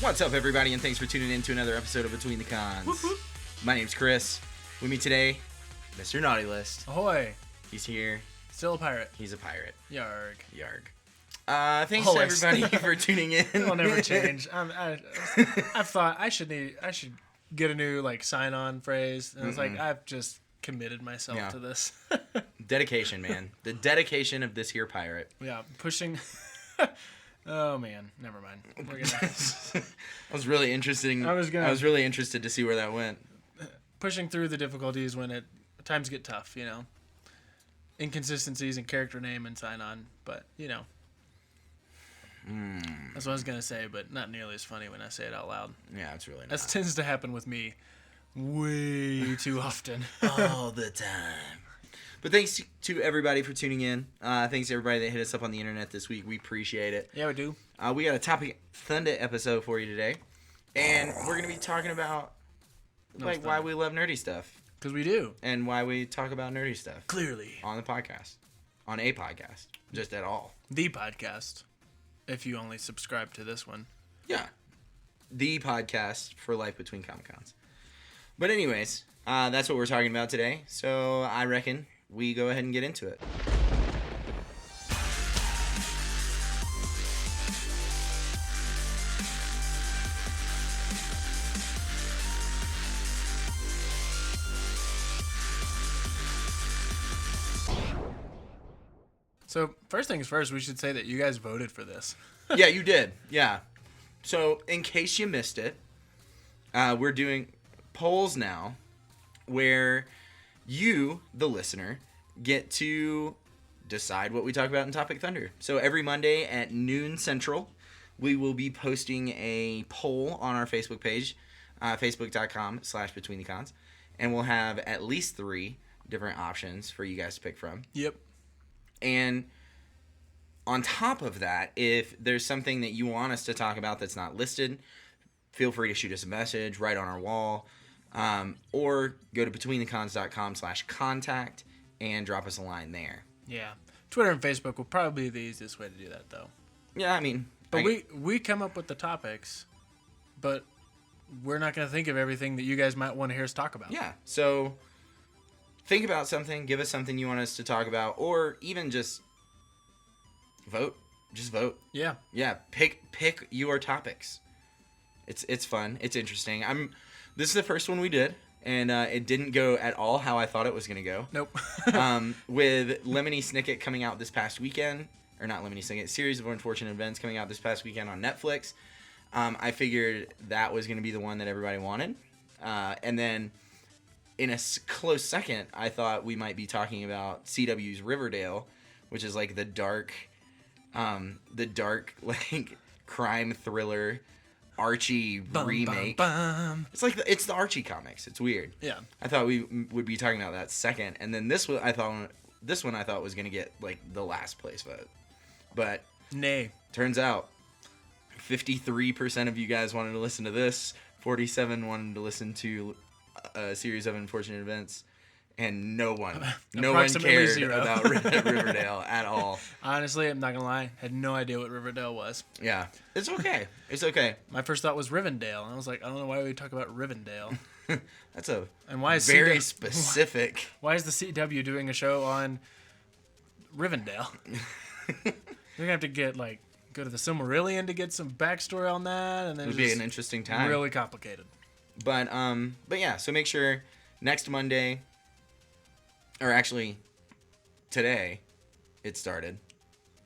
What's up, everybody, and thanks for tuning in to another episode of Between the Cons. Whoop, whoop. My name's Chris. With me today, Mr. Naughty List. Ahoy. He's here. Still a pirate. He's a pirate. Yarg. Yarg. Thanks to everybody for tuning in. It'll never change. I've thought I should get a new sign-on phrase, and it's like I've just committed myself to this. Dedication, man. The dedication of this here pirate. Yeah, pushing. Oh man, never mind. We're gonna... I was really interested. I was really interested to see where that went. Pushing through the difficulties when times get tough, Inconsistencies in character name and sign on, but that's what I was gonna say, but not nearly as funny when I say it out loud. Yeah, it's really not. That tends to happen with me way too often. All the time. But thanks to everybody for tuning in. Thanks to everybody that hit us up on the internet this week. We appreciate it. Yeah, we do. We got a Topic Thunder episode for you today, and we're gonna be talking about why we love nerdy stuff. Because we do. And why we talk about nerdy stuff. Clearly. On the podcast. On a podcast. Just at all. The podcast. If you only subscribe to this one. Yeah. The podcast for life between Comic-Cons. But anyways, that's what we're talking about today. So I reckon we go ahead and get into it. So, first things first, we should say that you guys voted for this. Yeah, you did. Yeah. So, in case you missed it, we're doing polls now where you, the listener, get to decide what we talk about in Topic Thunder. So, every Monday at noon Central, we will be posting a poll on our Facebook page, facebook.com/betweenthecons, and we'll have at least 3 different options for you guys to pick from. Yep. And on top of that, if there's something that you want us to talk about that's not listed, feel free to shoot us a message, write on our wall, or go to betweenthecons.com/contact and drop us a line there. Yeah. Twitter and Facebook will probably be the easiest way to do that, though. Yeah, I mean... But we come up with the topics, but we're not going to think of everything that you guys might want to hear us talk about. Yeah, so... think about something, give us something you want us to talk about, or even just vote. Just vote. Yeah. Yeah, pick your topics. It's fun. It's interesting. This is the first one we did, and it didn't go at all how I thought it was going to go. Nope. With Lemony Snicket coming out this past weekend, or not Lemony Snicket, Series of Unfortunate Events coming out this past weekend on Netflix, I figured that was going to be the one that everybody wanted. And then... in a close second, I thought we might be talking about CW's Riverdale, which is like the dark crime thriller Archie remake. It's like it's the Archie comics. It's weird. Yeah. I thought we would be talking about that second, and then this one I thought was gonna get like the last place vote, but nay. Turns out, 53% of you guys wanted to listen to this. 47 wanted to listen to a Series of Unfortunate Events, and no one cared about Riverdale at all. Honestly, I'm not gonna lie, had no idea what Riverdale was. Yeah, it's okay. It's okay. My first thought was Rivendell, and I was like, I don't know why we talk about Rivendell. That's a why is very specific. Why is the CW doing a show on Rivendell? They're gonna have to go to the Silmarillion to get some backstory on that, and then it'd be an interesting time. Really complicated. But yeah, so make sure next Monday, or actually today, it started.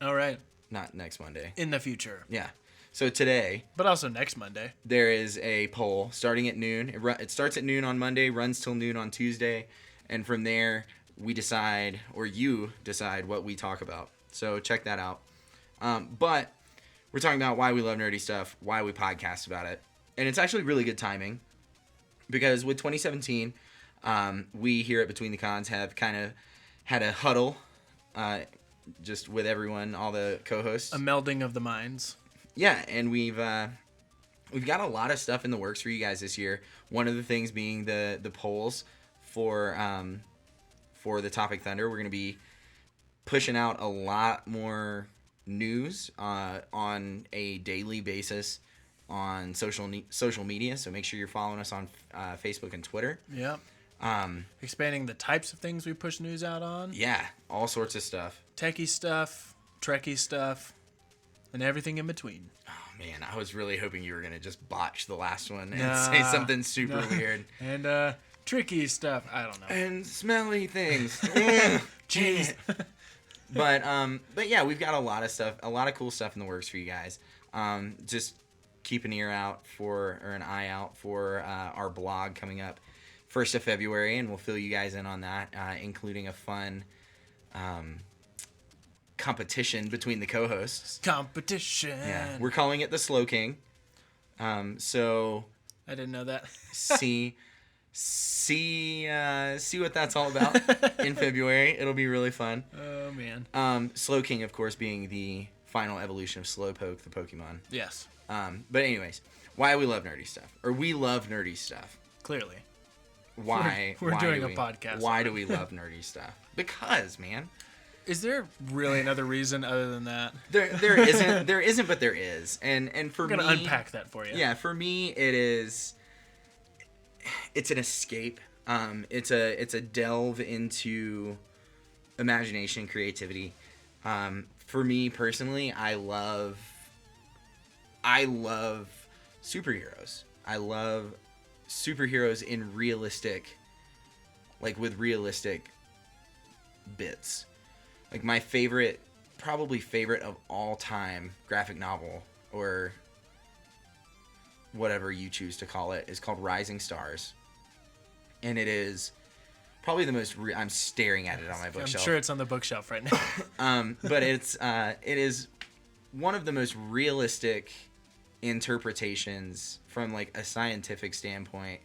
All right. Not next Monday. In the future. Yeah. So today. But also next Monday. There is a poll starting at noon. It starts at noon on Monday, runs till noon on Tuesday, and from there we decide, or you decide, what we talk about. So check that out. But we're talking about why we love nerdy stuff, why we podcast about it, and it's actually really good timing. Because with 2017, we here at Between the Cons have kind of had a huddle, just with everyone, all the co-hosts. A melding of the minds. Yeah, and we've got a lot of stuff in the works for you guys this year. One of the things being the polls for the Topic Thunder. We're going to be pushing out a lot more news on a daily basis on social media. So make sure you're following us on Facebook and Twitter. Yeah. Expanding the types of things we push news out on. Yeah, all sorts of stuff. Techie stuff, Trekkie stuff, and everything in between. Oh man, I was really hoping you were gonna just botch the last one and say something super weird. And tricky stuff. I don't know. And smelly things. Jeez. But yeah, we've got a lot of stuff, a lot of cool stuff in the works for you guys. Just keep an eye out for our blog coming up 1st of February, and we'll fill you guys in on that, including a fun competition between the co-hosts. Competition. Yeah, we're calling it the Slow King. So I didn't know that. see what that's all about in February. It'll be really fun. Oh man. Slow King, of course, being the final evolution of Slowpoke, the Pokemon. Yes. But anyways, why we love nerdy stuff, or we love nerdy stuff. Clearly. Why we're doing a podcast? Why do we love nerdy stuff? Because, man. Is there really another reason other than that? There isn't, but there is. And for me, I'm gonna unpack that for you. Yeah, for me it's an escape. It's a delve into imagination, creativity. For me personally, I love superheroes. I love superheroes in realistic bits. Like my probably favorite of all time graphic novel, or whatever you choose to call it, is called Rising Stars. And it is probably the most I'm staring at it on my bookshelf. I'm sure it's on the bookshelf right now. But it is one of the most realistic interpretations from like a scientific standpoint,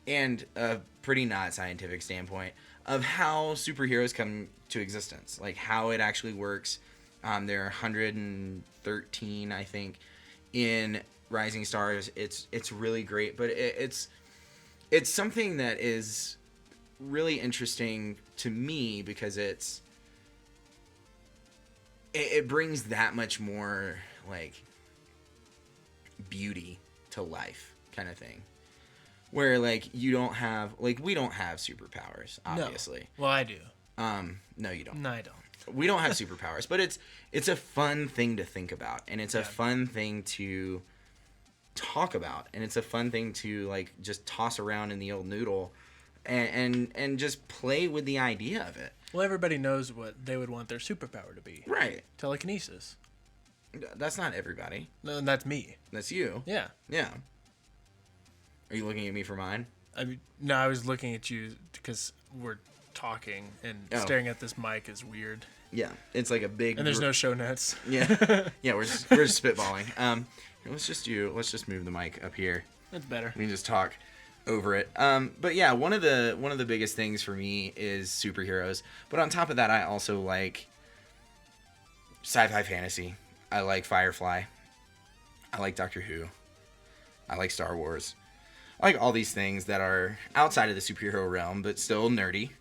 and a pretty not scientific standpoint, of how superheroes come to existence, like how it actually works. There are 113, I think, in Rising Stars. It's really great, but it's something that is really interesting to me because it brings that much more like beauty to life, kind of thing. Where like we don't have superpowers, obviously. No. Well, I do. No, you don't. No, I don't. We don't have superpowers, but it's a fun thing to think about, and it's a fun thing to talk about, and it's a fun thing to like just toss around in the old noodle, and just play with the idea of it. Well, everybody knows what they would want their superpower to be. Right. Telekinesis. That's not everybody. No, that's me. That's you. Yeah. Yeah. Are you looking at me for mine? No, I was looking at you because we're talking, and staring at this mic is weird. Yeah, it's like a big. And there's no show notes. Yeah, yeah, we're just spitballing. Let's just move the mic up here. That's better. We can just talk over it. But yeah, one of the biggest things for me is superheroes. But on top of that, I also like sci-fi fantasy. I like Firefly. I like Doctor Who. I like Star Wars. I like all these things that are outside of the superhero realm, but still nerdy.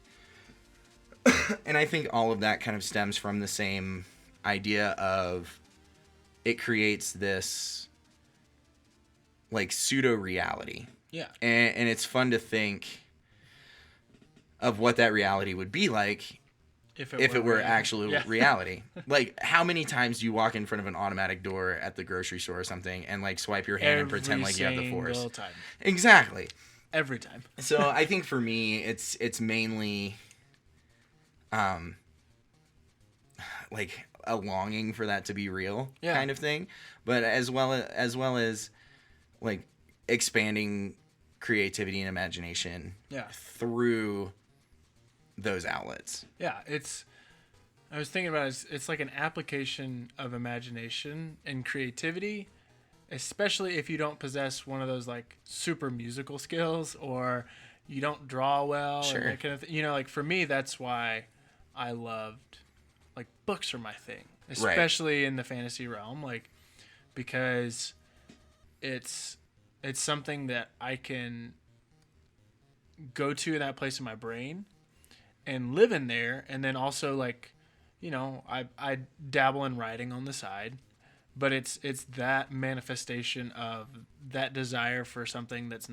And I think all of that kind of stems from the same idea of it creates this like pseudo reality. Yeah. And it's fun to think of what that reality would be like if it were actual reality. Like, how many times do you walk in front of an automatic door at the grocery store or something and like swipe your hand and pretend like you have the Force? Every time. Exactly. Every time. So I think for me, it's mainly like a longing for that to be real, kind of thing, but as well as like expanding creativity and imagination through those outlets. Yeah, I was thinking about it's like an application of imagination and creativity, especially if you don't possess one of those like super musical skills, or you don't draw well, or that kind of thing. You know, like for me, that's why I loved, like, books are my thing, especially in the fantasy realm, like, because it's something that I can go to that place in my brain and live in there, and then also, like, you know, I dabble in writing on the side, but it's that manifestation of that desire for something that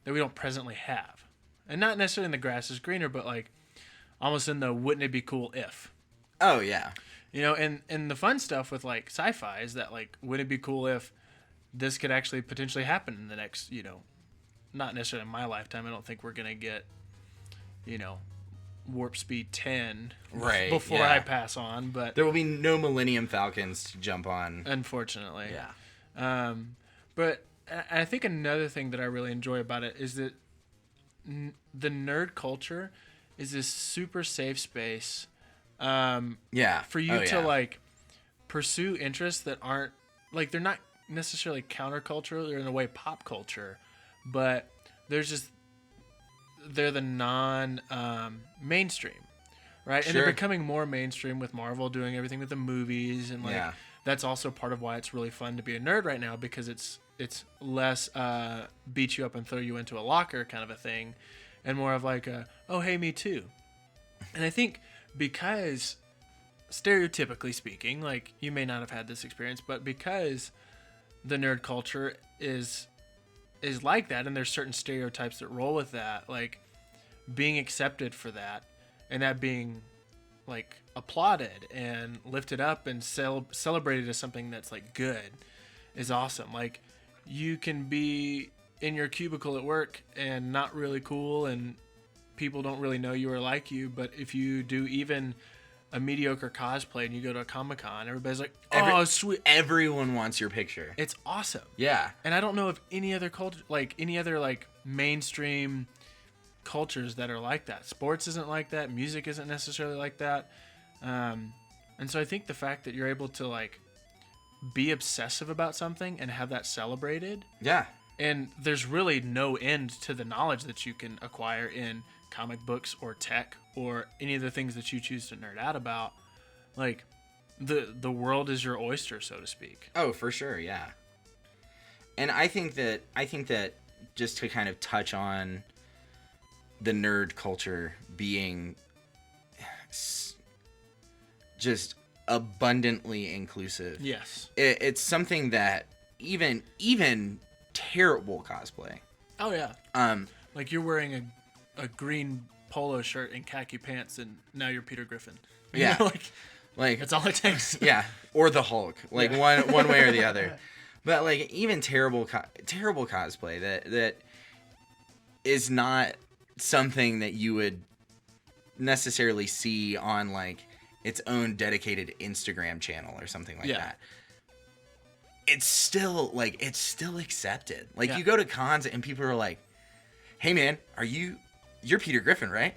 we don't presently have, and not necessarily in the grass is greener, but like almost in the wouldn't it be cool if. Oh yeah. And the fun stuff with like sci-fi is that like wouldn't it be cool if this could actually potentially happen in the next, not necessarily in my lifetime. I don't think we're gonna get, warp speed 10 before I pass on, but there will be no Millennium Falcons to jump on, unfortunately. Yeah. But I think another thing that I really enjoy about it is that the nerd culture is this super safe space for you to like pursue interests that aren't like, they're not necessarily countercultural, they're in a way pop culture, but they're the non mainstream, right? Sure. And they're becoming more mainstream with Marvel doing everything with the movies, and like that's also part of why it's really fun to be a nerd right now, because it's less beat you up and throw you into a locker kind of a thing, and more of like oh hey, me too. And I think because stereotypically speaking, like you may not have had this experience, but because the nerd culture is like that, and there's certain stereotypes that roll with that, like being accepted for that, and that being like applauded and lifted up and celebrated as something that's like good is awesome. Like you can be in your cubicle at work and not really cool, and people don't really know you or like you, but if you do even a mediocre cosplay and you go to a Comic-Con, everybody's like, oh, sweet. Everyone wants your picture. It's awesome. Yeah. And I don't know of any other culture, like any other like mainstream cultures that are like that. Sports isn't like that. Music isn't necessarily like that. And so I think the fact that you're able to like be obsessive about something and have that celebrated. Yeah. And there's really no end to the knowledge that you can acquire in comic books or tech or any of the things that you choose to nerd out about. Like the world is your oyster, so to speak. Oh, for sure, yeah. And I think that just to kind of touch on the nerd culture being just abundantly inclusive. Yes. It's something that even terrible cosplay. Oh yeah. Like you're wearing a green polo shirt and khaki pants, and now you're Peter Griffin. Yeah. Like that's all it takes. Yeah. Or the Hulk. Like one way or the other. But like even terrible cosplay that is not something that you would necessarily see on like its own dedicated Instagram channel or something like that. It's still accepted. Like you go to cons and people are like, "Hey man, you're Peter Griffin, right?"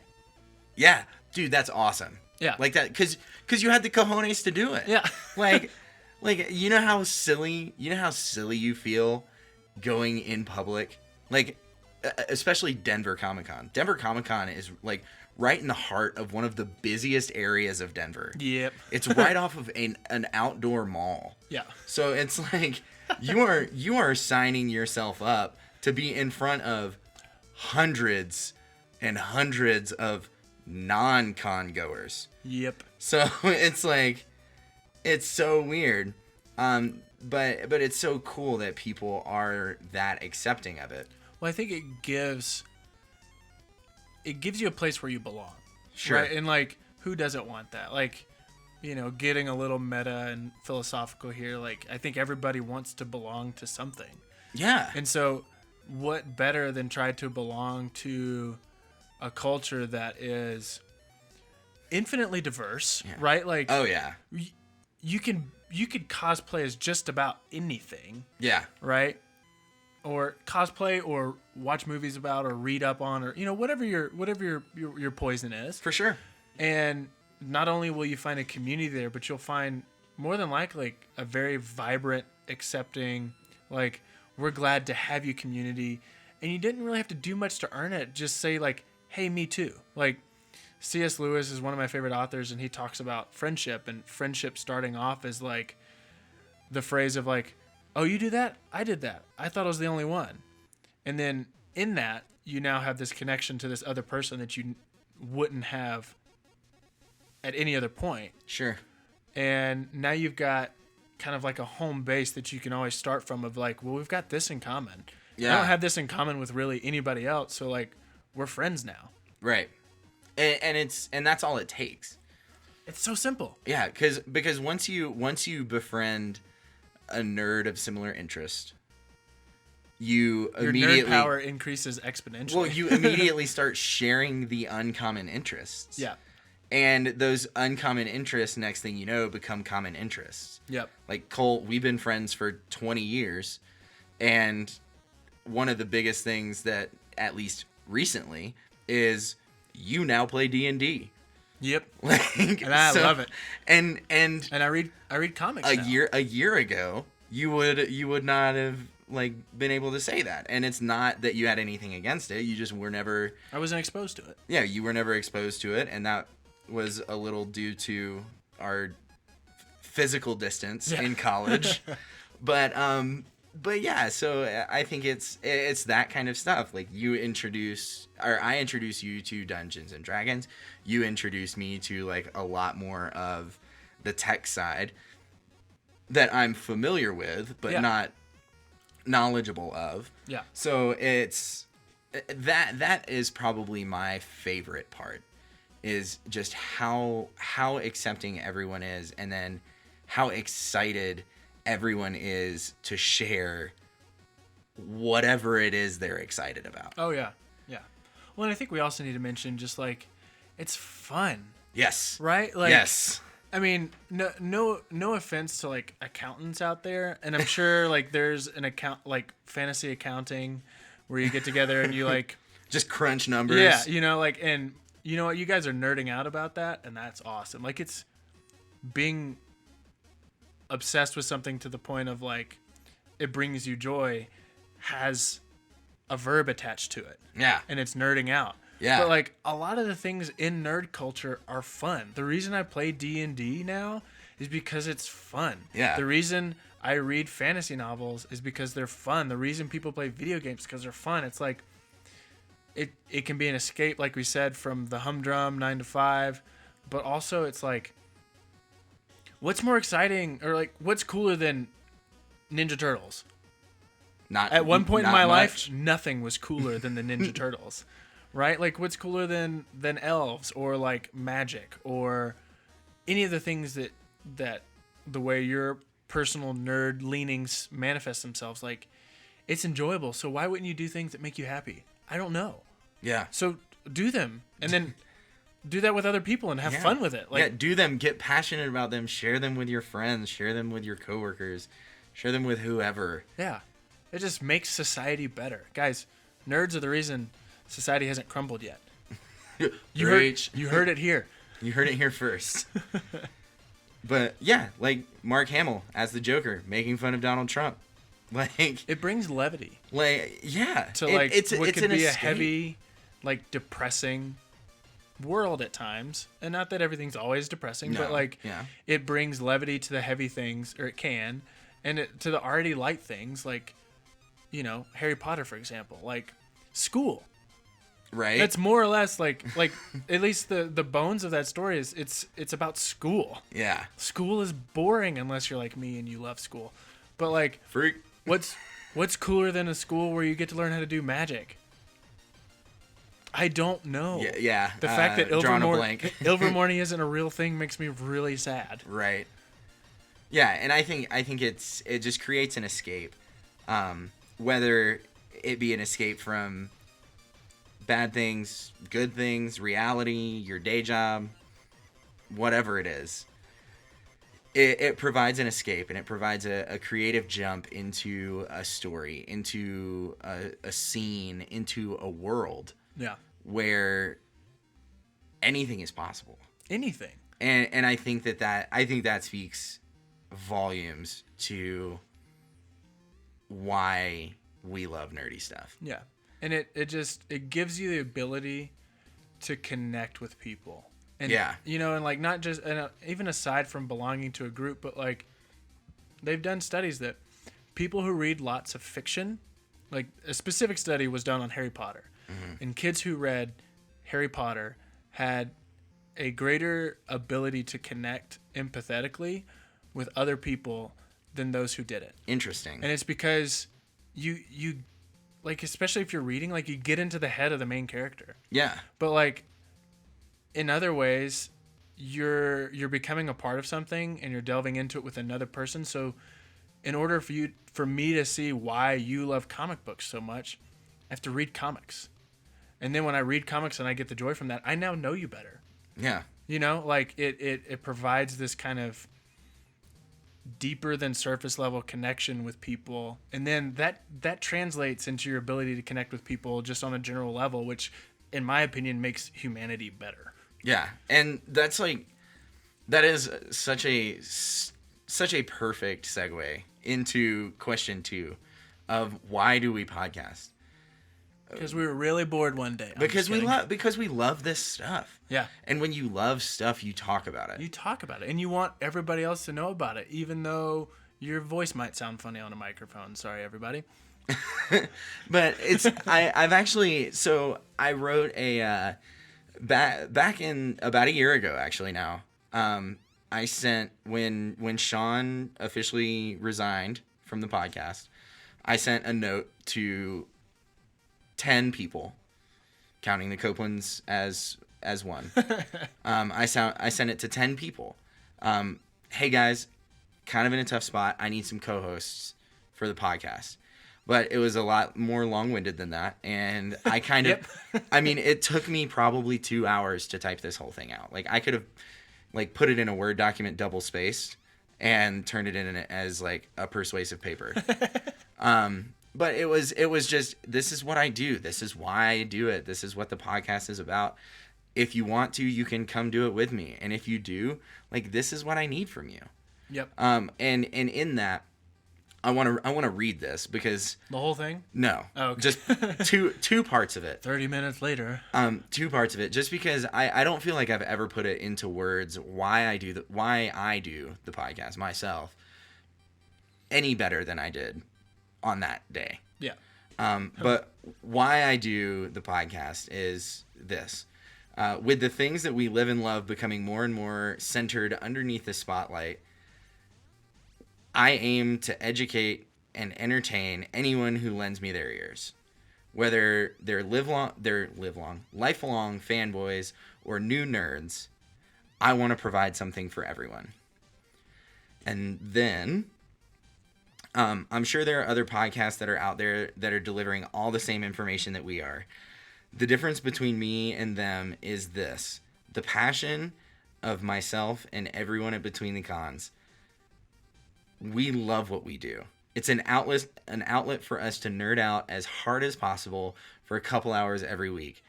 Yeah, dude, that's awesome. Yeah. Like that cuz you had the cojones to do it. Yeah. like you know how silly you feel going in public? Like especially Denver Comic-Con. Denver Comic-Con is like right in the heart of one of the busiest areas of Denver. Yep. It's right off of an outdoor mall. Yeah. So it's like you are signing yourself up to be in front of hundreds and hundreds of non-con goers. Yep. So it's like it's so weird. But it's so cool that people are that accepting of it. Well, I think it gives you a place where you belong. Sure. Right? And like, who doesn't want that? Like, getting a little meta and philosophical here, like I think everybody wants to belong to something. Yeah. And so what better than try to belong to a culture that is infinitely diverse, right? Like, oh yeah. You could cosplay as just about anything. Yeah. Right? Or cosplay, or watch movies about, or read up on, or whatever your poison is. For sure. And not only will you find a community there, but you'll find more than likely a very vibrant, accepting, like, we're glad to have you community. And you didn't really have to do much to earn it. Just say like, hey, me too. Like C.S. Lewis is one of my favorite authors, and he talks about friendship, and friendship starting off as like the phrase of like, oh, you do that? I did that. I thought I was the only one. And then in that, you now have this connection to this other person that you wouldn't have at any other point. Sure. And now you've got kind of like a home base that you can always start from of like, well, we've got this in common. Yeah. I don't have this in common with really anybody else. So like we're friends now. Right. And that's all it takes. It's so simple. Yeah. Because once you befriend a nerd of similar interest, your immediately nerd power increases exponentially. Well, you immediately start sharing the uncommon interests. Yeah. And those uncommon interests, next thing you know, become common interests. Yep. Like Cole, we've been friends for 20 years. And one of the biggest things that, at least recently, is you now play D&D. Yep. Like, and I love it. And I read comics now. A year ago, you would not have like been able to say that. And it's not that you had anything against it. You just were never. I wasn't exposed to it. Yeah, you were never exposed to it, and that was a little due to our physical distance in college. But yeah, so I think it's that kind of stuff. Like I introduce you to Dungeons and Dragons. You introduce me to like a lot more of the tech side that I'm familiar with, but not knowledgeable of. Yeah. So it's that is probably my favorite part, is just how accepting everyone is, and then how excited everyone is to share whatever it is they're excited about. Oh yeah. Yeah. Well, and I think we also need to mention just like it's fun. Yes. Right? Like yes. I mean, no offense to like accountants out there, and I'm sure like there's an account like fantasy accounting where you get together and you like just crunch numbers. Yeah, you know, like, and you know what, you guys are nerding out about that, and that's awesome. Like, it's being obsessed with something to the point of like it brings you joy has a verb attached to it. Yeah. And it's nerding out. Yeah. But like a lot of the things in nerd culture are fun. The reason I play D&D now is because it's fun. Yeah. The reason I read fantasy novels is because they're fun. The reason people play video games is because they're fun. It's like it can be an escape, like we said, from the humdrum 9 to 5, but also it's like what's more exciting or like what's cooler than Ninja Turtles? At one point in my life, nothing was cooler than the Ninja Turtles. Right? Like, what's cooler than elves or, like, magic or any of the things that the way your personal nerd leanings manifest themselves? Like, it's enjoyable. So why wouldn't you do things that make you happy? I don't know. Yeah. So do them. And then do that with other people and have fun with it. Like, yeah, do them. Get passionate about them. Share them with your friends. Share them with your coworkers. Share them with whoever. Yeah. It just makes society better. Guys, nerds are the reason society hasn't crumbled yet. You heard it here. You heard it here first. But yeah, like Mark Hamill as the Joker, making fun of Donald Trump. Like, it brings levity. Like, yeah. To like what could be a heavy, like depressing world at times. And not that everything's always depressing, but like it brings levity to the heavy things, or it can, and to the already light things, like, you know, Harry Potter, for example, like school. Right. It's more or less like at least the bones of that story is it's about school. Yeah. School is boring unless you're like me and you love school. But like freak. What's cooler than a school where you get to learn how to do magic? I don't know. Yeah. The fact that Ilvermorny isn't a real thing makes me really sad. Right. Yeah, and I think it just creates an escape. Whether it be an escape from bad things, good things, reality, your day job, whatever it is, it provides an escape, and it provides a creative jump into a story, into a scene, into a world. Yeah. Where anything is possible. Anything. And I think that speaks volumes to why we love nerdy stuff. Yeah. And it gives you the ability to connect with people. And, you know, and like not just, and even aside from belonging to a group, but like they've done studies that people who read lots of fiction, like a specific study was done on Harry Potter. Mm-hmm. And kids who read Harry Potter had a greater ability to connect empathetically with other people than those who did it. Interesting. And it's because you like, especially if you're reading, like, you get into the head of the main character. Yeah. But like in other ways, you're becoming a part of something and you're delving into it with another person. So in order for me to see why you love comic books so much, I have to read comics. And then when I read comics and I get the joy from that, I now know you better. Yeah. You know, like it provides this kind of deeper than surface level connection with people. And then that translates into your ability to connect with people just on a general level, which in my opinion makes humanity better. Yeah. And that is such a perfect segue into question 2 of why do we podcast? Because we were really bored one day. Because we love this stuff. Yeah. And when you love stuff, you talk about it. You talk about it, and you want everybody else to know about it, even though your voice might sound funny on a microphone. Sorry, everybody. But I've actually, so I wrote a back in about a year ago actually now. I sent when Sean officially resigned from the podcast, I sent a note to 10 people, counting the Copelands as one. I sent it to 10 people. Hey guys, kind of in a tough spot. I need some co-hosts for the podcast. But it was a lot more long-winded than that, and I kind of, I mean, it took me probably 2 hours to type this whole thing out. Like I could have, like, put it in a Word document double-spaced and turned it in as like a persuasive paper. But it was just, this is what I do. This is why I do it. This is what the podcast is about. If you want to, you can come do it with me. And if you do, like, this is what I need from you. Yep. And in that, I want to read this because The whole thing? no, Oh, okay. just two parts of it. 30 minutes later. 2 parts of it, just because I don't feel like I've ever put it into words why I do the podcast myself any better than I did on that day. Yeah. But why I do the podcast is this. With the things that we live and love becoming more and more centered underneath the spotlight, I aim to educate and entertain anyone who lends me their ears. Whether they're lifelong fanboys or new nerds, I want to provide something for everyone. And then I'm sure there are other podcasts that are out there that are delivering all the same information that we are. The difference between me and them is this: the passion of myself and everyone at Between the Cons. We love what we do. It's an outlet for us to nerd out as hard as possible for a couple hours every week.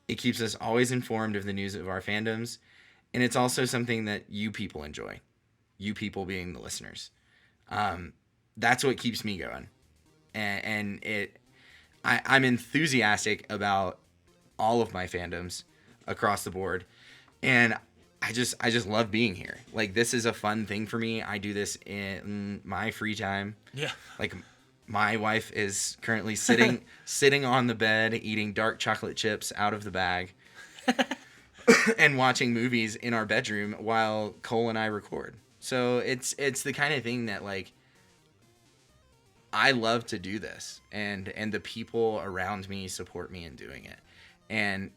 It keeps us always informed of the news of our fandoms, and it's also something that you people enjoy. You people being the listeners. That's what keeps me going. And I'm enthusiastic about all of my fandoms across the board. And I just love being here. Like, this is a fun thing for me. I do this in my free time. Yeah. Like, my wife is currently sitting on the bed eating dark chocolate chips out of the bag and watching movies in our bedroom while Cole and I record. So it's the kind of thing that, like, I love to do this, and the people around me support me in doing it. And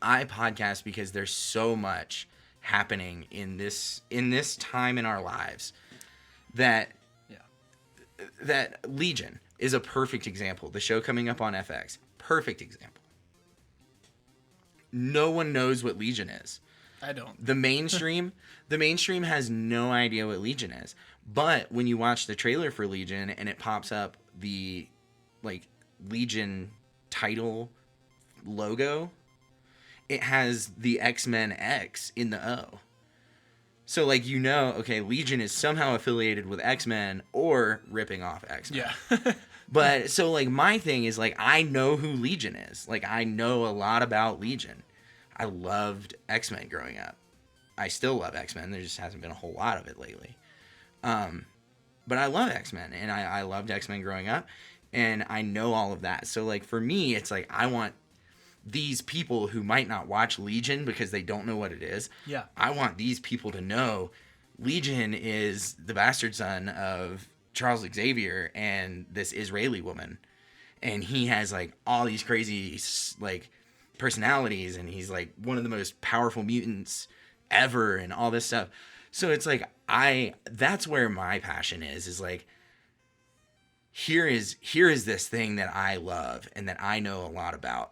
I podcast because there's so much happening in this time in our lives that Legion is a perfect example. The show coming up on FX, perfect example. No one knows what Legion is. I don't. The mainstream has no idea what Legion is. But when you watch the trailer for Legion and it pops up the, like, Legion title logo, it has the X-Men X in the O. So, like, you know, okay, Legion is somehow affiliated with X-Men or ripping off X-Men. Yeah. But, so, like, my thing is, like, I know who Legion is. Like, I know a lot about Legion. I loved X-Men growing up. I still love X-Men. There just hasn't been a whole lot of it lately. But I love X-Men, and I loved X-Men growing up, and I know all of that. So, like, for me, it's like, I want these people who might not watch Legion because they don't know what it is. Yeah. I want these people to know Legion is the bastard son of Charles Xavier and this Israeli woman, and he has like all these crazy like personalities, and he's like one of the most powerful mutants ever, and all this stuff. So it's like that's where my passion is like, here is this thing that I love and that I know a lot about.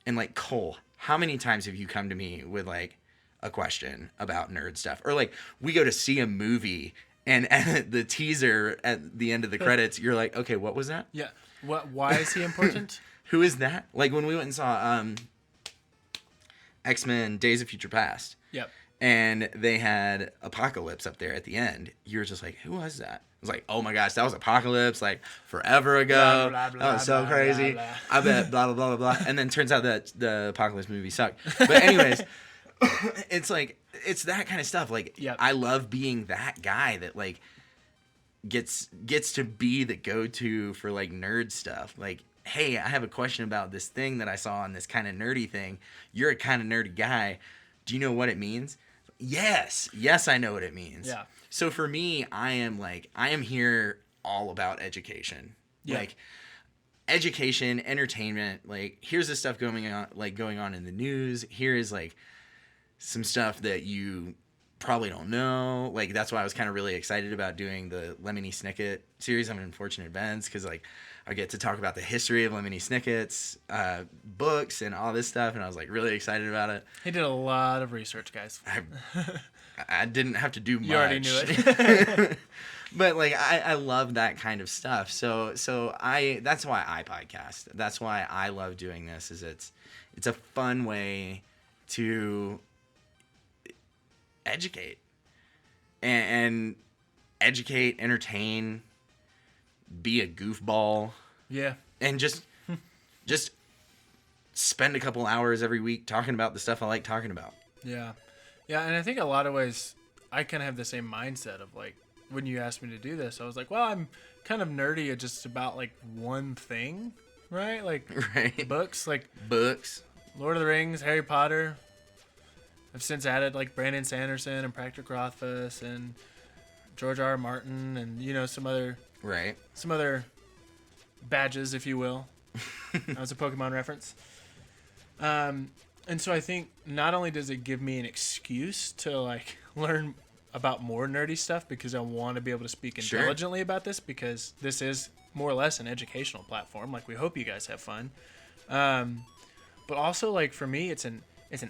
And like, Cole, how many times have you come to me with like a question about nerd stuff? Or like, we go to see a movie and at the teaser at the end of the credits, you're like, okay, what was that? Yeah. Why is he important? Who is that? Like when we went and saw X-Men Days of Future Past. Yep. And they had Apocalypse up there at the end. You were just like, who was that? I was like, oh my gosh, that was Apocalypse, like forever ago. Blah, blah, blah, that was so crazy. Blah, blah. I bet blah, blah, blah, blah, blah. And then turns out that the Apocalypse movie sucked. But anyways, it's like, it's that kind of stuff. Like, yep. I love being that guy that like gets to be the go-to for like nerd stuff. Like, hey, I have a question about this thing that I saw on this kind of nerdy thing. You're a kind of nerdy guy. Do you know what it means? Yes, I know what it means. Yeah. So for me, I am here all about education. Yeah. Like education, entertainment, like here's the stuff going on in the news. Here is like some stuff that you probably don't know. Like that's why I was kind of really excited about doing the Lemony Snicket series on Unfortunate Events, because like I get to talk about the history of Lemony Snicket's books and all this stuff, and I was like really excited about it. He did a lot of research, guys. I didn't have to do much. You already knew it. But like I love that kind of stuff. So that's why I podcast. That's why I love doing this. Is it's a fun way to educate and educate, entertain, be a goofball. Yeah. And just spend a couple hours every week talking about the stuff I like talking about. Yeah. Yeah, and I think a lot of ways I kind of have the same mindset of like, when you asked me to do this, I was like, well, I'm kind of nerdy at just about like one thing, right? Like right. Books, like books, Lord of the Rings, Harry Potter. I've since added like Brandon Sanderson and Patrick Rothfuss and George R. R. Martin and, you know, some other badges, if you will. That was a Pokemon reference. And so I think not only does it give me an excuse to like learn about more nerdy stuff, because I want to be able to speak intelligently about this, because this is more or less an educational platform. Like, we hope you guys have fun. But also, like, for me, it's an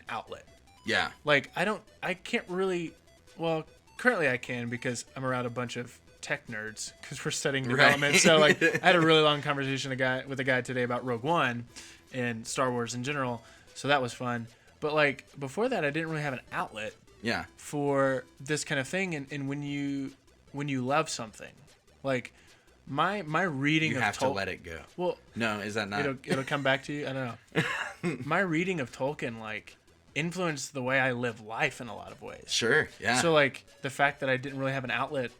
outlet. Yeah. Like, I can't really, well, currently I can, because I'm around a bunch of tech nerds, because we're studying development. Right. So like, I had a really long conversation with a guy today about Rogue One and Star Wars in general. So that was fun. But like, before that, I didn't really have an outlet. Yeah. For this kind of thing. And when you love something, like my reading you of have to let it go. Well, no, is that not? It'll come back to you. I don't know. My reading of Tolkien like influenced the way I live life in a lot of ways. Sure. Yeah. So like the fact that I didn't really have an outlet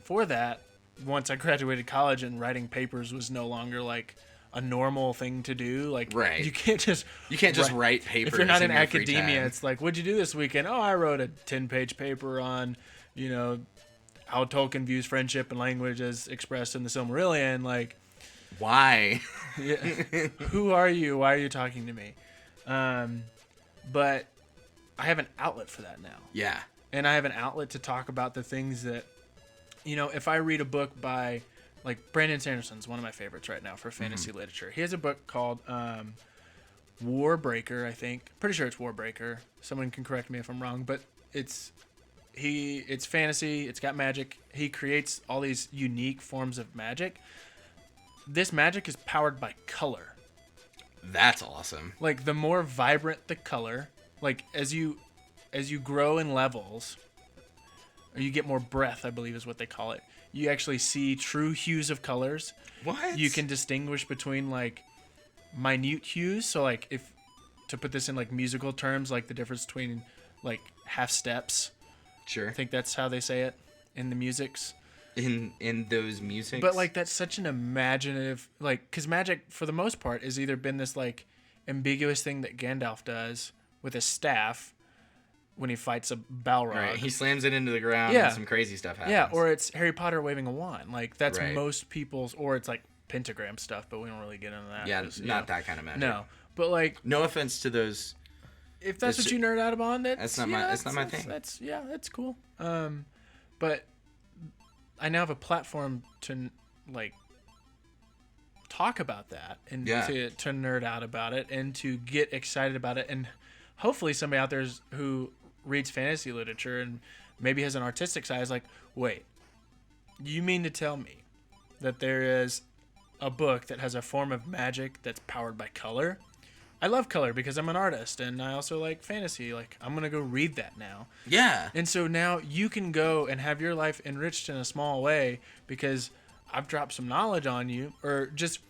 for that once I graduated college, and writing papers was no longer like a normal thing to do. Like, right. You can't just write papers. If you're not in academia, it's like, what'd you do this weekend? Oh, I wrote a 10-page paper on, you know, how Tolkien views friendship and language as expressed in the Silmarillion. Like, why? Yeah, who are you? Why are you talking to me? But I have an outlet for that now. Yeah. And I have an outlet to talk about the things that, you know, if I read a book by, like, Brandon Sanderson's one of my favorites right now for fantasy literature. He has a book called Warbreaker, I think. Pretty sure it's Warbreaker. Someone can correct me if I'm wrong, but it's fantasy. It's got magic. He creates all these unique forms of magic. This magic is powered by color. That's awesome. Like, the more vibrant the color, like as you grow in levels, or you get more breadth, I believe is what they call it. You actually see true hues of colors. What? You can distinguish between like minute hues. So like, if to put this in like musical terms, like the difference between like half steps. Sure. I think that's how they say it in the musics. In those musics. But like, that's such an imaginative, like, because magic for the most part has either been this like ambiguous thing that Gandalf does with his staff, when he fights a Balrog. Right. He slams it into the ground Yeah. and some crazy stuff happens. Yeah, or it's Harry Potter waving a wand. Like, that's Right. most people's... Or it's, like, pentagram stuff, but we don't really get into that. Yeah, 'cause, not that kind of magic. No. But, like... No offense to those... If that's what you nerd out about, that's not my thing. That's cool. But I now have a platform to, like, talk about that and to nerd out about it and to get excited about it, and hopefully somebody out there who reads fantasy literature and maybe has an artistic side is like, wait, you mean to tell me that there is a book that has a form of magic that's powered by color? I love color because I'm an artist, and I also like fantasy. Like, I'm gonna go read that now. Yeah. And so now you can go and have your life enriched in a small way because I've dropped some knowledge on you, or just,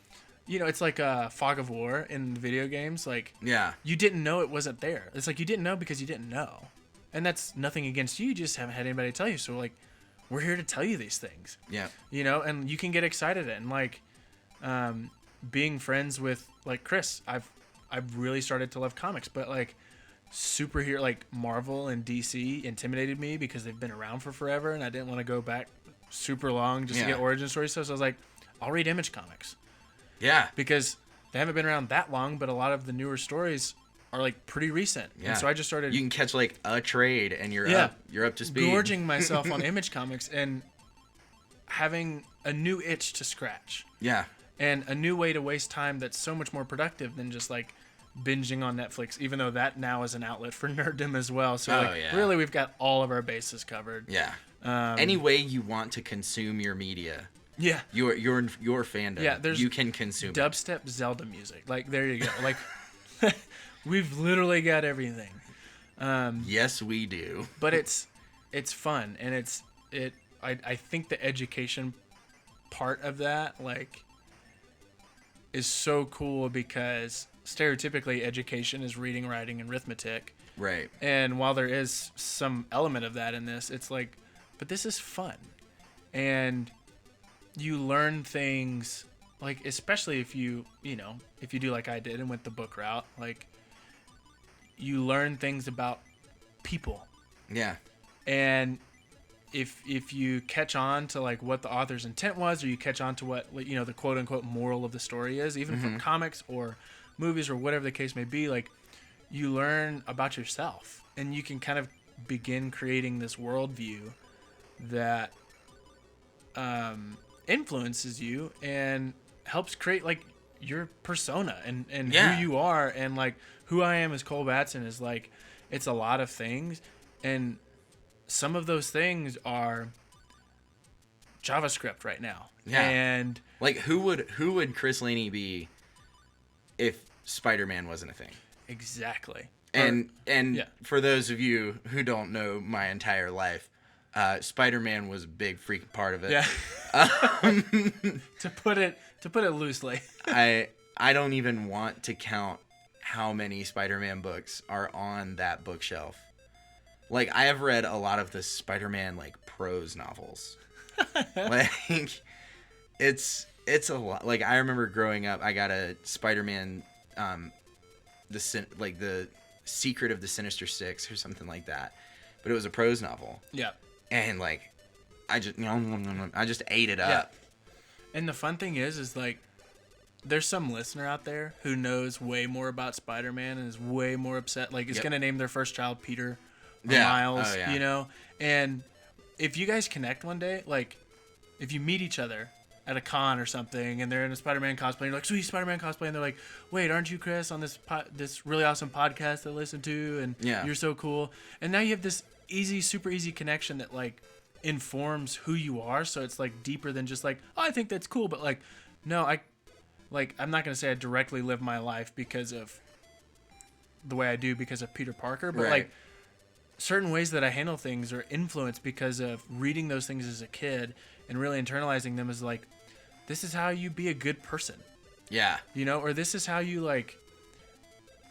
you know, it's like a fog of war in video games. Like, yeah, you didn't know it wasn't there. It's like you didn't know because you didn't know, and that's nothing against you. You just haven't had anybody tell you. So, like, we're here to tell you these things. Yeah. You know, and you can get excited and like, being friends with like Chris. I've really started to love comics, but like superhero, like Marvel and DC intimidated me because they've been around for forever, and I didn't want to go back super long just to get origin story stuff. So I was like, I'll read Image Comics. Yeah. Because they haven't been around that long, but a lot of the newer stories are like pretty recent. Yeah. And so I just started. You can catch like a trade, and you're up to speed. Gorging myself on Image Comics and having a new itch to scratch. Yeah. And a new way to waste time that's so much more productive than just like binging on Netflix, even though that now is an outlet for nerddom as well. So really, we've got all of our bases covered. Yeah. Any way you want to consume your media. Yeah. Your fandom. Yeah. You can consume dubstep Zelda music. Like, there you go. Like, we've literally got everything. Yes, we do. But it's fun, and I think the education part of that, like, is so cool because stereotypically education is reading, writing, and arithmetic. Right. And while there is some element of that in this, it's like, but this is fun. And you learn things, like, especially if you do like I did and went the book route, like, you learn things about people. Yeah. And if you catch on to like what the author's intent was, or you catch on to what, you know, the quote unquote moral of the story is, even from comics or movies or whatever the case may be, like, you learn about yourself, and you can kind of begin creating this worldview that influences you and helps create like your persona and who you are. And like, who I am as Cole Batson is like, it's a lot of things, and some of those things are JavaScript right now. Yeah. And like, who would Chris Laney be if Spider-Man wasn't a thing? Exactly. And for those of you who don't know my entire life, Spider-Man was a big freaking part of it. Yeah. To put it loosely. I don't even want to count how many Spider-Man books are on that bookshelf. Like, I have read a lot of the Spider-Man like prose novels. Like, it's a lot. Like, I remember growing up, I got a Spider-Man, the Secret of the Sinister Six or something like that, but it was a prose novel. Yeah. And like, I just ate it up. And the fun thing is like, there's some listener out there who knows way more about Spider-Man and is way more upset. Like, is gonna name their first child Peter. Miles, you know, and if you guys connect one day, like, if you meet each other at a con or something, and they're in a Spider-Man cosplay, and you're like, sweet Spider-Man cosplay, and they're like, wait, aren't you Chris on this really awesome podcast that I listen to, and you're so cool, and now you have this super easy connection that like informs who you are, so it's like deeper than just like, oh, I think that's cool, but like, no, I'm not gonna say I directly live my life because of the way I do because of Peter Parker, but like, certain ways that I handle things are influenced because of reading those things as a kid and really internalizing them as like, this is how you be a good person. Yeah. You know, or this is how you like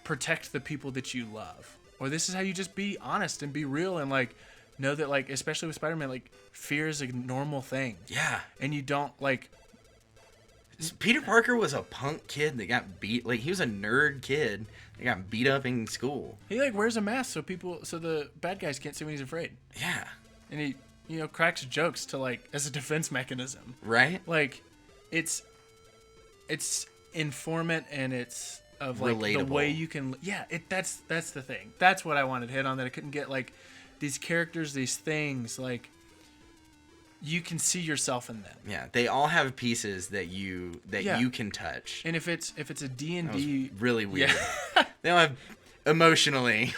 protect the people that you love. Or this is how you just be honest and be real and like know that, like, especially with Spider-Man, like, fear is a normal thing. Yeah. And you don't like Peter Parker was a punk kid that got beat. Like, he was a nerd kid that got beat up in school. He like wears a mask so the bad guys can't see when he's afraid. Yeah. And he, cracks jokes to like as a defense mechanism. Right? Like, it's informant and it's of like Relatable. the way you can. Yeah, that's the thing. That's what I wanted to hit on that I couldn't get. Like, these characters, these things, like, you can see yourself in them. Yeah, they all have pieces that you can touch. And if it's a D&D, really weird. Yeah. They all have emotionally.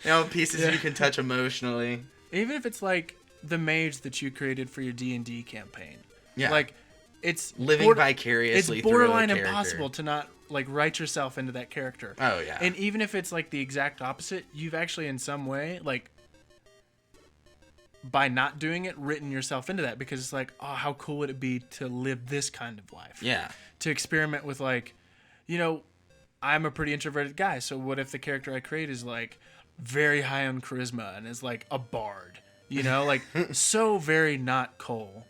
They all have pieces you can touch emotionally. Even if it's like the mage that you created for your D&D campaign. Yeah. Like, it's living vicariously. It's borderline through a impossible to not like write yourself into that character. Oh yeah. And even if it's like the exact opposite, you've actually in some way like by not doing it written yourself into that, because it's like, oh, how cool would it be to live this kind of life? Yeah. To experiment with like, I'm a pretty introverted guy, so what if the character I create is like very high on charisma and is like a bard, like so very not Cole.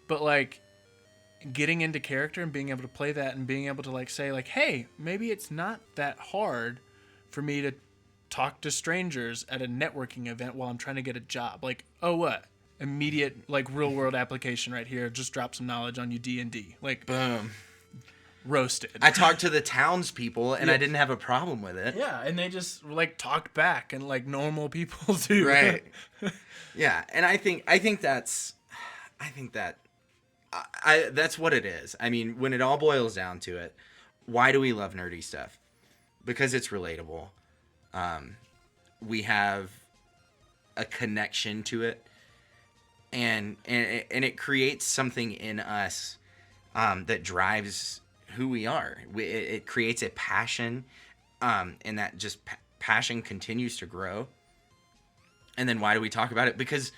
But like getting into character and being able to play that and being able to like say like, hey, maybe it's not that hard for me to talk to strangers at a networking event while I'm trying to get a job. Like, oh, what? Immediate like real world application right here. Just drop some knowledge on you D&D. Like, boom. Roasted. I talked to the townspeople and I didn't have a problem with it. Yeah, and they just like talked back and like normal people do. Right. Yeah, and I think that's what it is. I mean, when it all boils down to it, why do we love nerdy stuff? Because it's relatable. We have a connection to it, and it creates something in us that drives who we are. It creates a passion, and that just passion continues to grow. And then why do we talk about it? Because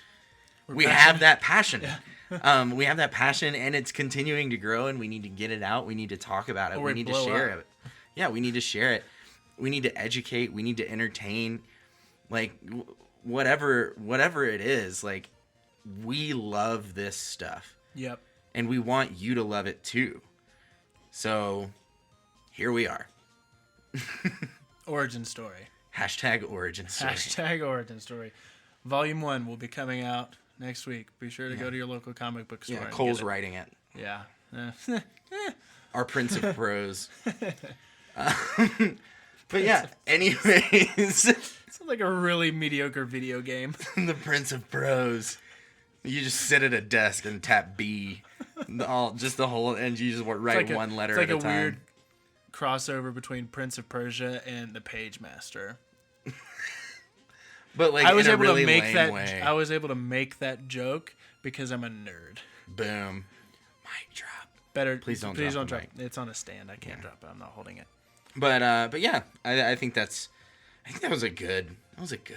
we have that passion. Yeah. We have that passion, and it's continuing to grow, and we need to get it out. We need to talk about it. We need to share it. Yeah, we need to share it. We need to educate. We need to entertain. Like, whatever it is, like, we love this stuff. Yep. And we want you to love it too. So, here we are. Origin story. Hashtag origin story. Hashtag origin story. Volume 1 will be coming out next week. Be sure to go to your local comic book store. Yeah, Cole's writing it. Yeah. Our Prince of Prose. But yeah, anyways. Sounds like a really mediocre video game. The Prince of Prose. You just sit at a desk and tap B. And you just write one letter at a time. It's like a weird crossover between Prince of Persia and the Page Master. But like I was in a able really to make lame that way. I was able to make that joke because I'm a nerd. Boom. Mic drop. Please don't drop. It's on a stand. I can't drop it. I'm not holding it. But yeah, I think that was a good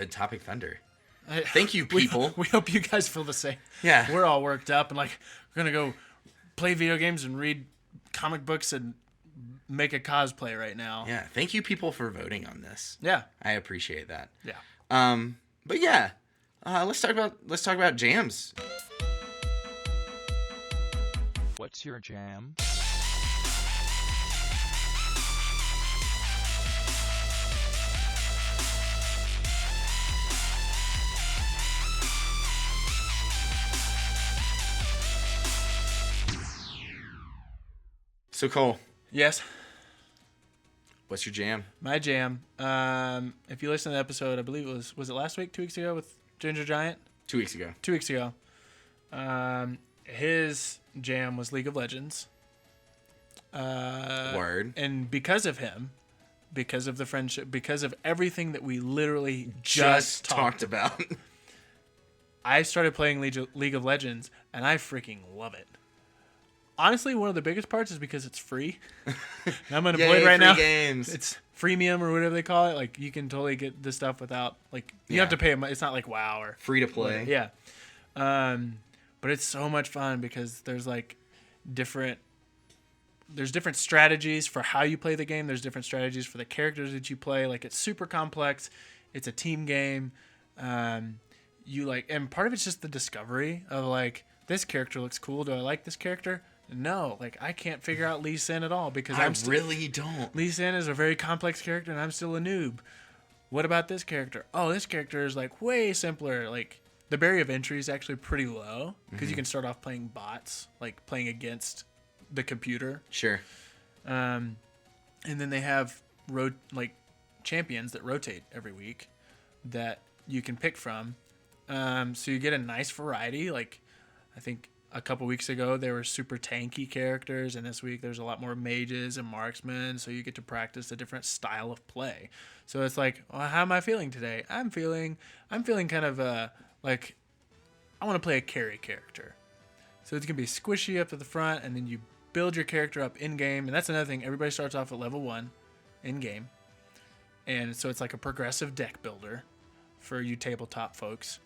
topic thunder. Thank you, people. We hope you guys feel the same. Yeah. We're all worked up and like we're gonna go play video games and read comic books and make a cosplay right now. Yeah. Thank you, people, for voting on this. Yeah. I appreciate that. Yeah. But yeah, let's talk about jams. What's your jam? So Cole. Yes. What's your jam? My jam. If you listen to the episode, I believe it was it last week, 2 weeks ago with Ginger Giant? 2 weeks ago. 2 weeks ago. His jam was League of Legends. Word. And because of him, because of the friendship, because of everything that we literally just talked about, I started playing League of Legends, and I freaking love it. Honestly, one of the biggest parts is because it's free. And I'm unemployed right now. Games. It's freemium or whatever they call it. Like, you can totally get this stuff without, like, you have to pay. It's not like WoW or free to play. Yeah. But it's so much fun because there's like different strategies for how you play the game. There's different strategies for the characters that you play. Like, it's super complex. It's a team game. And part of it's just the discovery of like, this character looks cool. Do I like this character? No, like I can't figure out Lee Sin at all because I I'm really don't. Lee Sin is a very complex character and I'm still a noob. What about this character? Oh, this character is like way simpler. Like the barrier of entry is actually pretty low because you can start off playing bots, like playing against the computer. Sure. And then they have champions that rotate every week that you can pick from. So you get a nice variety. Like I think a couple weeks ago there were super tanky characters, and this week there's a lot more mages and marksmen. So you get to practice a different style of play. So it's like, well, how am I feeling today? I'm feeling kind of like I want to play a carry character. So it's gonna be squishy up to the front, and then you build your character up in game. And that's another thing. Everybody starts off at level 1 in game, and so it's like a progressive deck builder for you tabletop folks.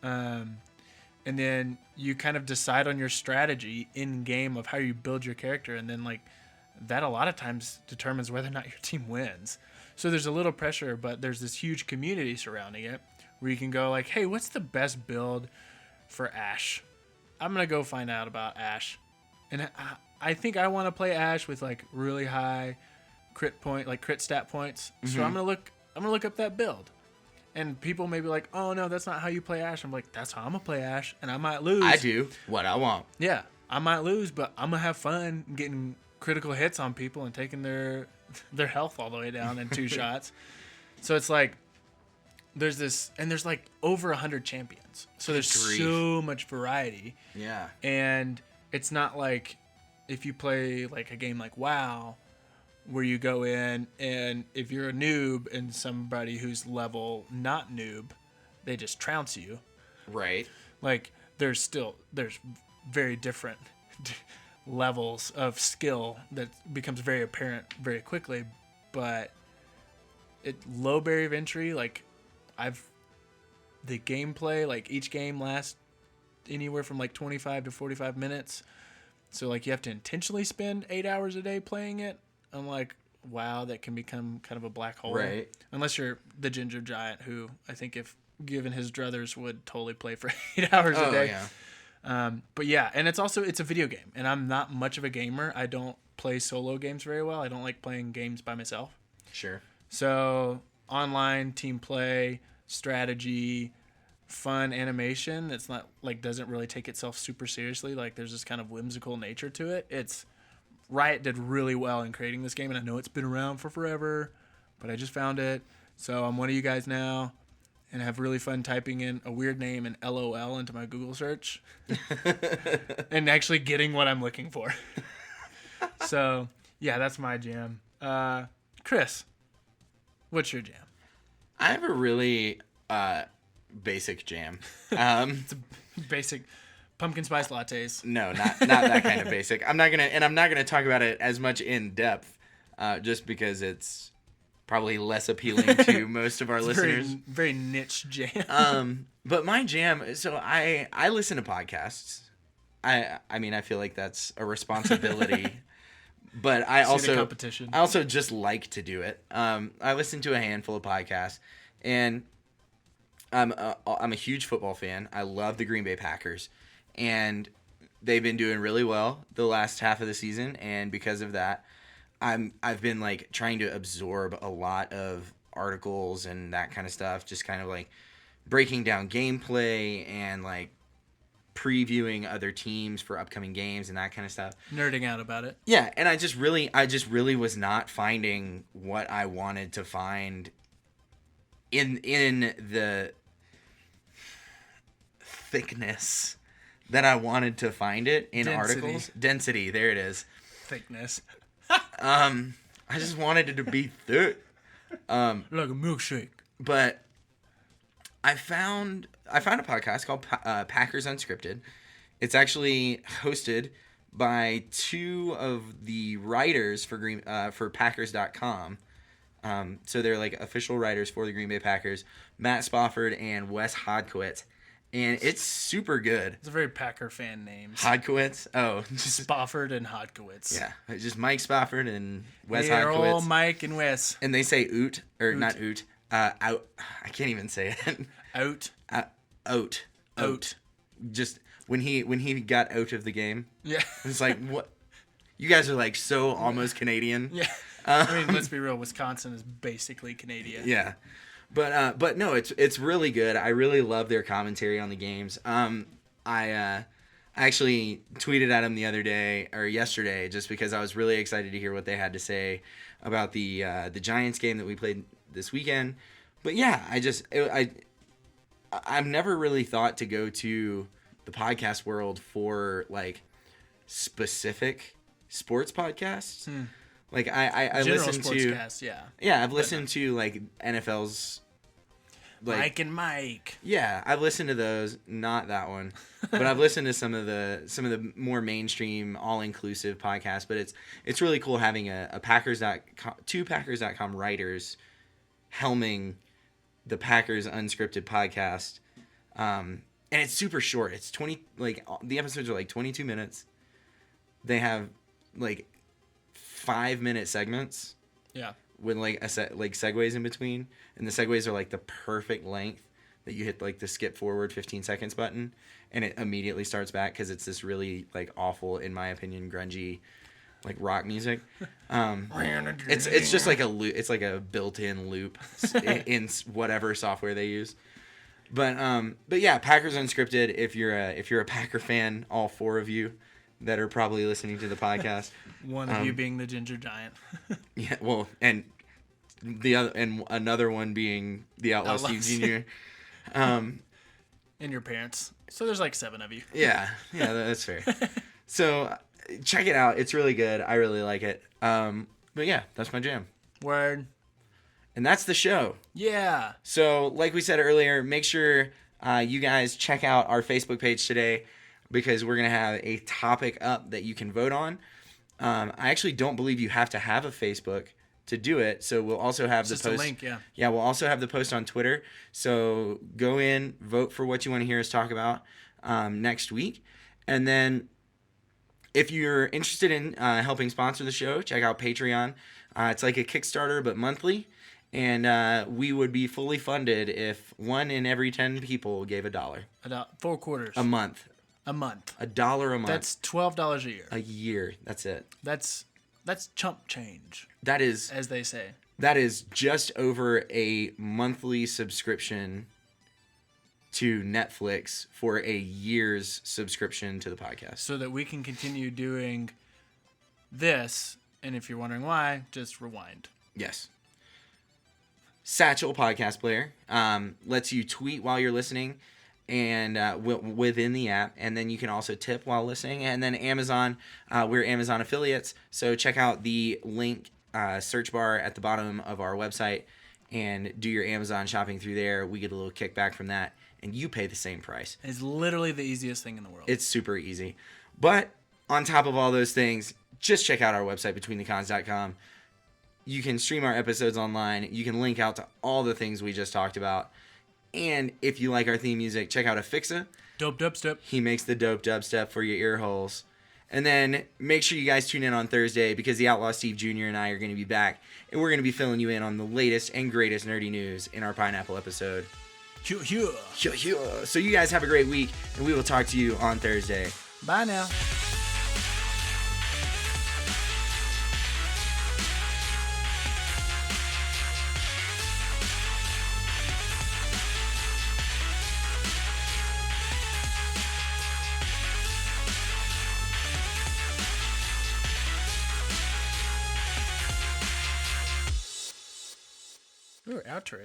And then you kind of decide on your strategy in game of how you build your character, and then like that a lot of times determines whether or not your team wins. So there's a little pressure, but there's this huge community surrounding it where you can go like, hey, what's the best build for Ashe? I'm gonna go find out about Ashe, and I think I want to play Ashe with like really high crit stat points. So I'm gonna look up that build. And people may be like, oh, no, that's not how you play Ashe. I'm like, that's how I'm going to play Ashe, and I might lose. I do what I want. Yeah, I might lose, but I'm going to have fun getting critical hits on people and taking their health all the way down in 2 shots. So it's like there's like over 100 champions. So there's so much variety. Yeah. And it's not like if you play like a game like WoW, where you go in and if you're a noob and somebody who's level not noob, they just trounce you. Right. Like there's very different levels of skill that becomes very apparent very quickly, but low barrier of entry, like the gameplay, like each game lasts anywhere from like 25 to 45 minutes. So like you have to intentionally spend 8 hours a day playing it. I'm like, wow, that can become kind of a black hole. Right. Unless you're the Ginger Giant, who I think if given his druthers would totally play for 8 hours a day. Yeah. But yeah, and it's a video game, and I'm not much of a gamer. I don't play solo games very well. I don't like playing games by myself. Sure. So online team play, strategy, fun animation. It's not like doesn't really take itself super seriously. Like there's this kind of whimsical nature to it. Riot did really well in creating this game, and I know it's been around for forever, but I just found it. So I'm one of you guys now, and I have really fun typing in a weird name and LOL into my Google search and actually getting what I'm looking for. So, yeah, that's my jam. Chris, what's your jam? I have a really basic jam. It's a basic... Pumpkin spice lattes. No, not that kind of basic. I'm not gonna talk about it as much in depth, just because it's probably less appealing to most of our listeners. Very niche jam. But my jam. So I listen to podcasts. I mean I feel like that's a responsibility, but I also just like to do it. I listen to a handful of podcasts, and I'm a huge football fan. I love the Green Bay Packers. And they've been doing really well the last half of the season, and because of that, I've been like trying to absorb a lot of articles and that kind of stuff, just kind of like breaking down gameplay and like previewing other teams for upcoming games and that kind of stuff. Nerding out about it. Yeah, and I just really was not finding what I wanted to find in the thickness that I wanted to find it in articles. Density, there it is. Thickness. I just wanted it to be thick. Like a milkshake. But I found a podcast called Packers Unscripted. It's actually hosted by 2 of the writers for Packers.com. So they're like official writers for the Green Bay Packers, Matt Spofford and Wes Hodkiewicz. And it's super good. It's a very Packer fan names. Hodkiewicz? Oh. Spofford and Hodkiewicz. Yeah. Just Mike Spofford and Wes They're Hodkiewicz. all Mike and Wes. And they say oot, or oot. Not oot. Out. I can't even say it. Out. Oat. Just when he got out of the game. Yeah. It's like, what? You guys are like so almost Canadian. Yeah. I mean, let's be real. Wisconsin is basically Canadian. Yeah. But no, it's really good. I really love their commentary on the games. I actually tweeted at him the other day or yesterday just because I was really excited to hear what they had to say about the Giants game that we played this weekend. But yeah, I've never really thought to go to the podcast world for like specific sports podcasts. Like I General listen to sportscast, yeah. Yeah, I've listened to like NFL's like Mike and Mike. Yeah, I've listened to those, not that one. But I've listened to some of the more mainstream all-inclusive podcasts, but it's really cool having a two Packers.com writers helming the Packers unscripted podcast. And it's super short. It's 20 like the episodes are like 22 minutes. They have like 5-minute segments. Yeah. With like segues in between, and the segues are like the perfect length that you hit like the skip forward 15 seconds button, and it immediately starts back because it's this really like awful, in my opinion, grungy like rock music. It's just like a loop. It's like a built-in loop in whatever software they use. But yeah, Packers Unscripted. If you're a Packer fan, all 4 of you that are probably listening to the podcast. One of you being the Ginger Giant. Yeah, well, and the other, and another one being the Outlaw Steve Jr. And your parents. So there's like 7 of you. Yeah, that's fair. So check it out. It's really good. I really like it. But yeah, that's my jam. Word. And that's the show. Yeah. So like we said earlier, make sure you guys check out our Facebook page today, because we're going to have a topic up that you can vote on. I actually don't believe you have to have a Facebook to do it. So we'll also have It's the just post. a link, yeah. Yeah, we'll also have the post on Twitter. So go in, vote for what you want to hear us talk about next week. And then if you're interested in helping sponsor the show, check out Patreon. It's like a Kickstarter, but monthly. And we would be fully funded if 1 in every 10 people gave $1. 4 quarters. A month. A month. $1 a month. That's $12 a year. A year. That's it. That's chump change, That is as they say. that is just over a monthly subscription to Netflix for a year's subscription to the podcast. So that we can continue doing this, and if you're wondering why, just rewind. Yes. Satchel Podcast Player lets you tweet while you're listening, and within the app, and then you can also tip while listening. And then Amazon, we're Amazon affiliates, so check out the link search bar at the bottom of our website and do your Amazon shopping through there. We get a little kickback from that, and you pay the same price. It's literally the easiest thing in the world. It's super easy. But on top of all those things, just check out our website, betweenthecons.com. You can stream our episodes online. You can link out to all the things we just talked about. And if you like our theme music, check out Afixa. Dope dubstep. He makes the dope dubstep for your ear holes. And then make sure you guys tune in on Thursday, because the Outlaw Steve Jr. and I are going to be back. And we're going to be filling you in on the latest and greatest nerdy news in our Pineapple episode. So you guys have a great week, and we will talk to you on Thursday. Bye now. Ooh, outro.